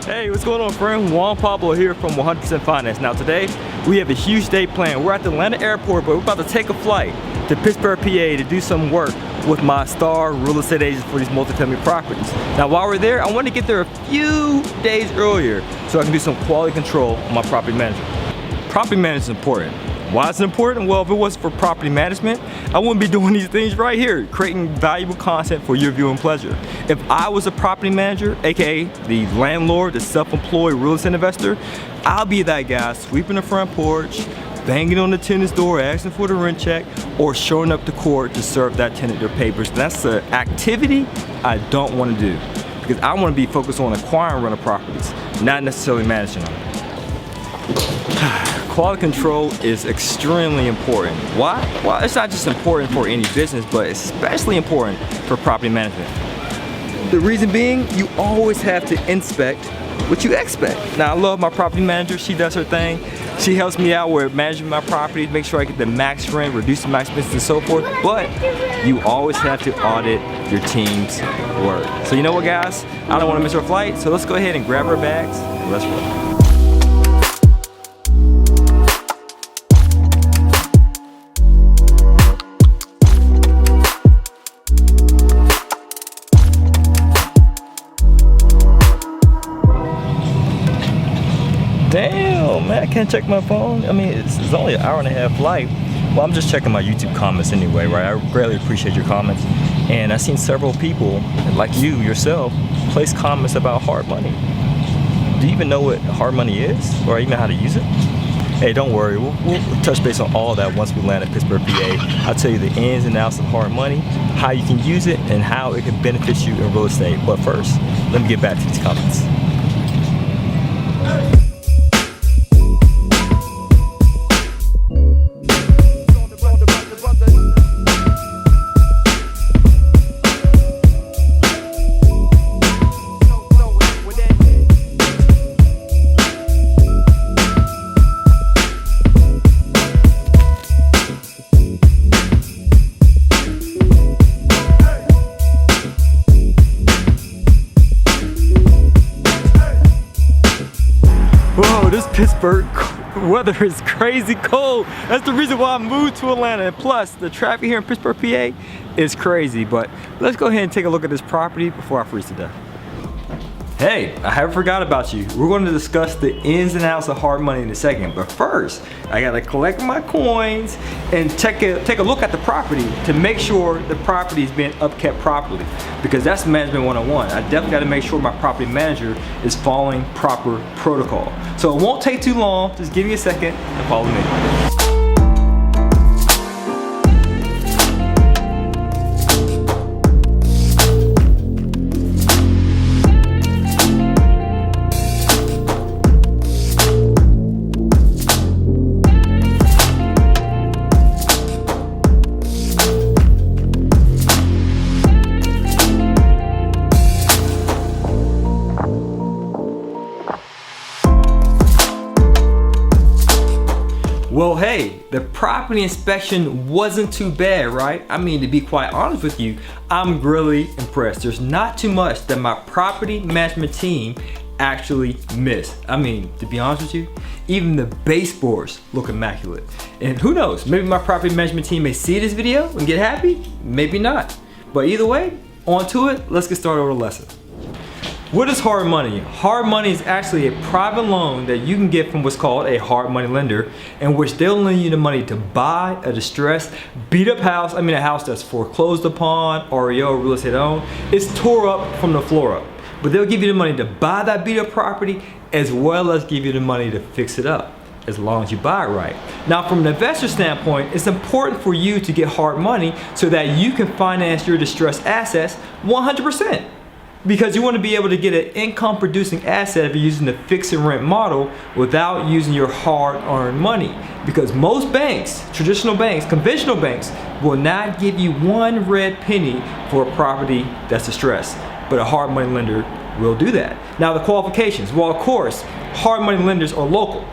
Hey, what's going on, friend? Juan Pablo here from 100% Finance. Now today, we have a huge day planned. We're at the Atlanta airport, but we're about to take a flight to Pittsburgh, PA to do some work with my star real estate agents for these multifamily properties. Now while we're there, I want to get there a few days earlier so I can do some quality control on my property management. Property management is important. Why is it important? Well, if it wasn't for property management, I wouldn't be doing these things right here, creating valuable content for your viewing pleasure. If I was a property manager, aka the landlord, the self-employed real estate investor, I'll be that guy sweeping the front porch, banging on the tenant's door, asking for the rent check, or showing up to court to serve that tenant their papers. That's an activity I don't want to do, because I want to be focused on acquiring rental properties, not necessarily managing them. Quality control is extremely important. Why? Well, it's not just important for any business, but especially important for property management. The reason being, you always have to inspect what you expect. Now, I love my property manager. She does her thing. She helps me out with managing my property, make sure I get the max rent, reduce the max expenses, and so forth. But you always have to audit your team's work. So you know what, guys? I don't want to miss our flight, so let's go ahead and grab our bags and let's roll. Damn, man, I can't check my phone. I mean, it's only an hour and a half flight. Well, I'm just checking my YouTube comments anyway, right? I greatly appreciate your comments. And I've seen several people, like you yourself, place comments about hard money. Do you even know what hard money is? Or even how to use it? Hey, don't worry, we'll touch base on all that once we land at Pittsburgh, PA. I'll tell you the ins and outs of hard money, how you can use it, and how it can benefit you in real estate. But first, let me get back to these comments. Whoa, this Pittsburgh weather is crazy cold. That's the reason why I moved to Atlanta. And plus, the traffic here in Pittsburgh, PA is crazy. But let's go ahead and take a look at this property before I freeze to death. Hey, I haven't forgot about you. We're going to discuss the ins and outs of hard money in a second. But first, I gotta collect my coins and take a look at the property to make sure the property is being upkept properly. Because that's management 101. I definitely gotta make sure my property manager is following proper protocol. So it won't take too long. Just give me a second and follow me. Well, hey, the property inspection wasn't too bad, right? I mean, to be quite honest with you, I'm really impressed. There's not too much that my property management team actually missed. I mean, to be honest with you, even the baseboards look immaculate. And who knows, maybe my property management team may see this video and get happy, maybe not. But either way, on to it, let's get started with the lesson. What is hard money? Hard money is actually a private loan that you can get from what's called a hard money lender, in which they'll lend you the money to buy a distressed, beat up house. I mean, a house that's foreclosed upon, REO, real estate owned. It's tore up from the floor up. But they'll give you the money to buy that beat up property, as well as give you the money to fix it up, as long as you buy it right. Now, from an investor standpoint, it's important for you to get hard money so that you can finance your distressed assets 100%. Because you want to be able to get an income producing asset if you're using the fix and rent model without using your hard earned money. Because most banks, traditional banks, conventional banks, will not give you one red penny for a property that's distressed. But a hard money lender will do that. Now, the qualifications, well, of course, hard money lenders are local.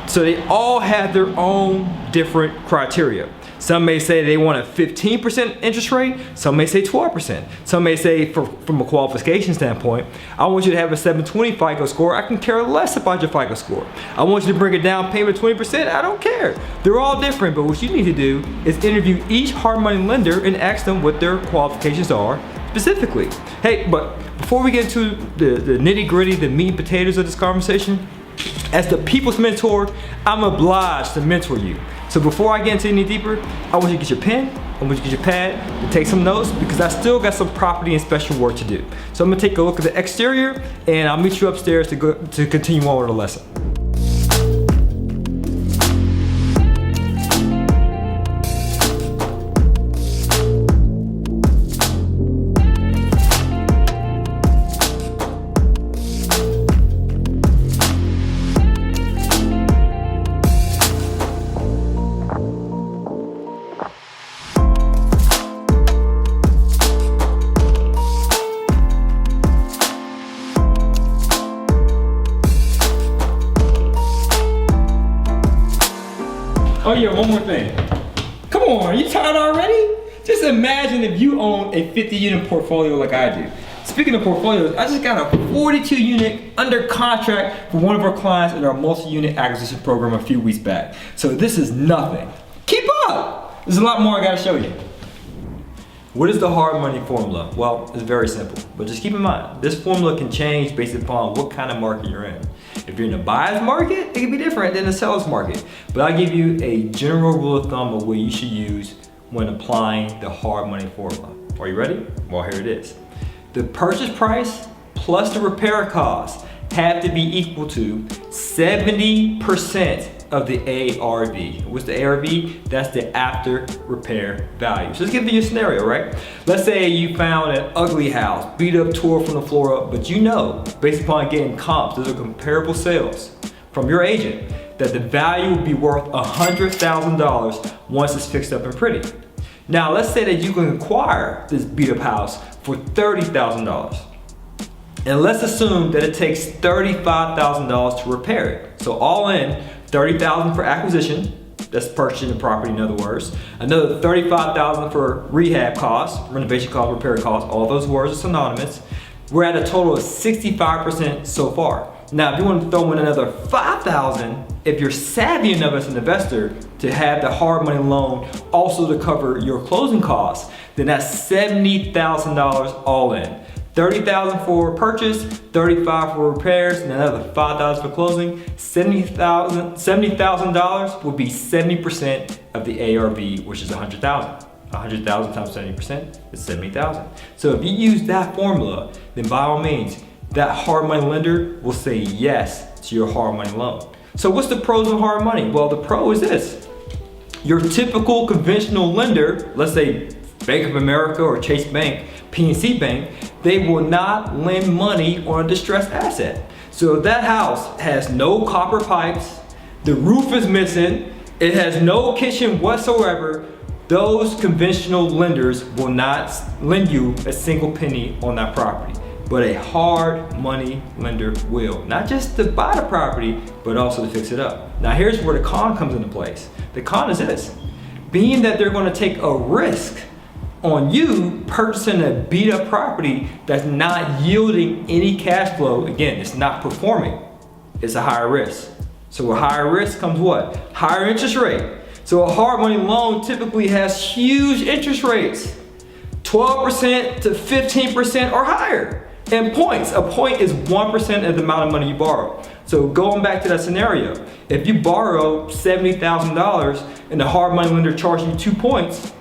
So they all have their own different criteria. Some may say they want a 15% interest rate. Some may say 12%. Some may say, from a qualification standpoint, I want you to have a 720 FICO score. I can care less about your FICO score. I want you to bring a down payment of 20%. I don't care. They're all different, but what you need to do is interview each hard money lender and ask them what their qualifications are specifically. Hey, but before we get into the nitty gritty, the meat and potatoes of this conversation, as the people's mentor, I'm obliged to mentor you. So before I get into any deeper, I want you to get your pen, I want you to get your pad, and take some notes, because I still got some property inspection work to do. So I'm gonna take a look at the exterior, and I'll meet you upstairs to continue on with the lesson. Oh yeah, one more thing. Come on, are you tired already? Just imagine if you own a 50-unit portfolio like I do. Speaking of portfolios, I just got a 42-unit under contract for one of our clients in our multi-unit acquisition program a few weeks back. So this is nothing. Keep up! There's a lot more I gotta show you. What is the hard money formula? Well, it's very simple, but just keep in mind, this formula can change based upon what kind of market you're in. If you're in a buyer's market, it can be different than the seller's market. But I'll give you a general rule of thumb of what you should use when applying the hard money formula. Are you ready? Well, here it is. The purchase price plus the repair costs have to be equal to 70% of the ARV. What's the ARV? That's the after repair value. So let's give you a scenario, right? Let's say you found an ugly house, beat up, tore from the floor up, but you know, based upon getting comps, those are comparable sales from your agent, that the value will be worth $100,000 once it's fixed up and pretty. Now let's say that you can acquire this beat up house for $30,000. And let's assume that it takes $35,000 to repair it. So all in, $30,000 for acquisition, that's purchasing the property in other words. Another $35,000 for rehab costs, renovation costs, repair costs, all those words are synonymous. We're at a total of 65% so far. Now, if you want to throw in another $5,000, if you're savvy enough as an investor to have the hard money loan also to cover your closing costs, then that's $70,000 all in. $30,000 for purchase, $35,000 for repairs, and another $5,000 for closing. $70,000 would be 70% of the ARV, which is $100,000. $100,000 times 70% is $70,000. So if you use that formula, then by all means, that hard money lender will say yes to your hard money loan. So what's the pros of hard money? Well, the pro is this. Your typical conventional lender, let's say Bank of America or Chase Bank, PNC Bank, they will not lend money on a distressed asset. So if that house has no copper pipes, the roof is missing, it has no kitchen whatsoever, those conventional lenders will not lend you a single penny on that property. But a hard money lender will. Not just to buy the property, but also to fix it up. Now here's where the con comes into place. The con is this. Being that they're gonna take a risk on you purchasing a beat up property that's not yielding any cash flow, again, it's not performing, it's a higher risk. So with higher risk comes what? Higher interest rate. So a hard money loan typically has huge interest rates, 12% to 15% or higher. And points, a point is 1% of the amount of money you borrow. So going back to that scenario, if you borrow $70,000 and the hard money lender charges you 2 points,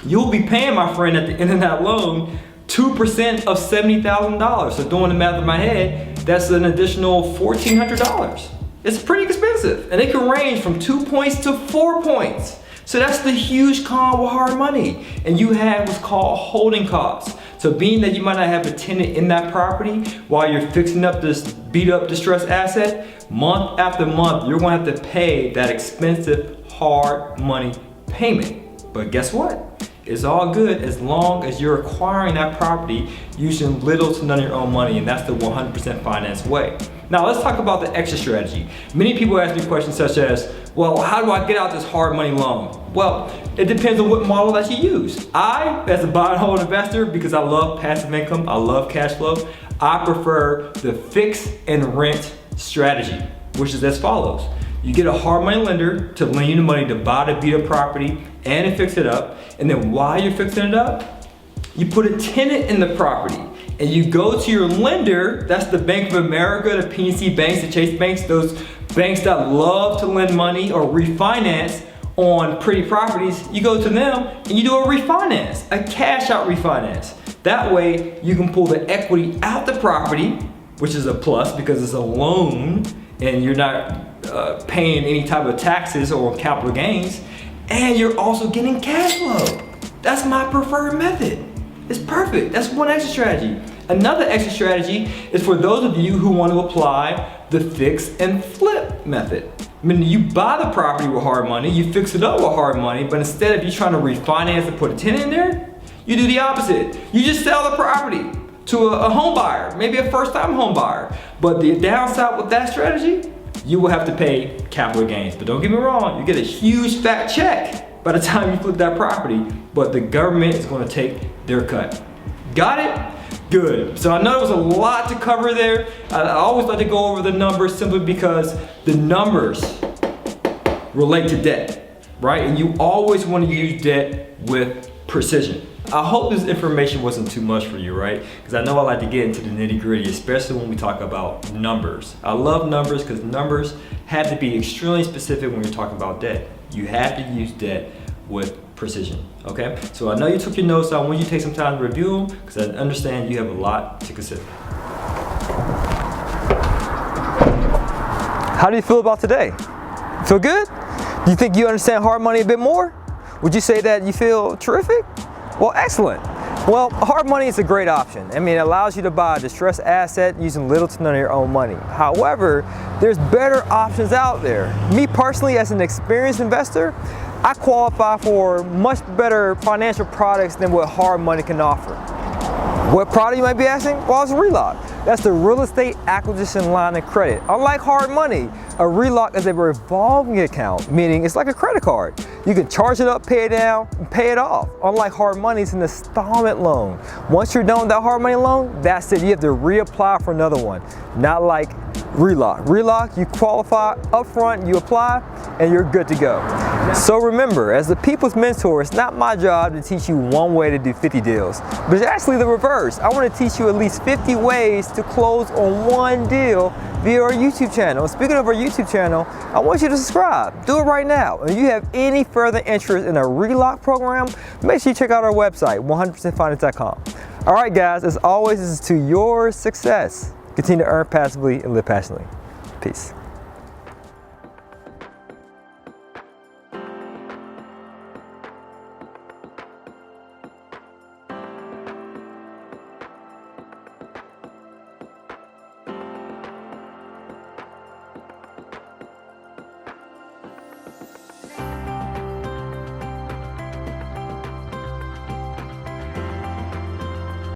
you'll be paying, my friend, at the end of that loan, 2% of $70,000. So doing the math in my head, that's an additional $1,400. It's pretty expensive. And it can range from 2 points to 4 points. So that's the huge con with hard money. And you have what's called holding costs. So being that you might not have a tenant in that property while you're fixing up this beat up distressed asset, month after month, you're gonna have to pay that expensive hard money payment. But guess what? It's all good as long as you're acquiring that property using little to none of your own money, and that's the 100% finance way. Now let's talk about the exit strategy. Many people ask me questions such as, well, how do I get out this hard money loan? Well, It depends on what model that you use. I, as a buy and hold investor, because I love passive income, I love cash flow, I prefer the fix and rent strategy, which is as follows. You get a hard money lender to lend you the money to buy the beat up property and to fix it up. And then while you're fixing it up, you put a tenant in the property. And you go to your lender, that's the Bank of America, the PNC banks, the Chase banks, those banks that love to lend money or refinance on pretty properties. You go to them and you do a refinance, a cash out refinance. That way you can pull the equity out the property, which is a plus because it's a loan and you're not paying any type of taxes or capital gains, and you're also getting cash flow. That's my preferred method. It's perfect. That's one exit strategy. Another exit strategy is for those of you who want to apply the fix and flip method. I mean, you buy the property with hard money, you fix it up with hard money, but instead of you trying to refinance and put a tenant in there, you do the opposite. You just sell the property to a home buyer, maybe a first-time home buyer. But the downside with that strategy, you will have to pay capital gains. But don't get me wrong, you get a huge fat check by the time you flip that property, but the government is going to take their cut. Got it? Good. So I know there was a lot to cover there. I always like to go over the numbers simply because the numbers relate to debt, right? And you always want to use debt with precision. I hope this information wasn't too much for you, right? Because I know I like to get into the nitty-gritty, especially when we talk about numbers. I love numbers because numbers have to be extremely specific when you're talking about debt. You have to use debt with precision, okay? So I know you took your notes, so I want you to take some time to review them because I understand you have a lot to consider. How do you feel about today? Feel good? Do you think you understand hard money a bit more? Would you say that you feel terrific? Well, excellent. Well, hard money is a great option. I mean, it allows you to buy a distressed asset using little to none of your own money. However, there's better options out there. Me personally, as an experienced investor, I qualify for much better financial products than what hard money can offer. What product, you might be asking? Well, it's a RELOC. That's the real estate acquisition line of credit. Unlike hard money, a RELOC is a revolving account, meaning it's like a credit card. You can charge it up, pay it down, and pay it off. Unlike hard money, it's an installment loan. Once you're done with that hard money loan, that's it. You have to reapply for another one. Not like RELOC. RELOC, you qualify upfront, you apply, and you're good to go. So remember, as the people's mentor, it's not my job to teach you one way to do 50 deals, but it's actually the reverse. I want to teach you at least 50 ways to close on one deal via our YouTube channel. Speaking of our YouTube channel, I want you to subscribe. Do it right now. And if you have any further interest in a RELOC program, make sure you check out our website, 100%finance.com. All right, guys, as always, this is to your success. Continue to earn passively and live passionately. Peace.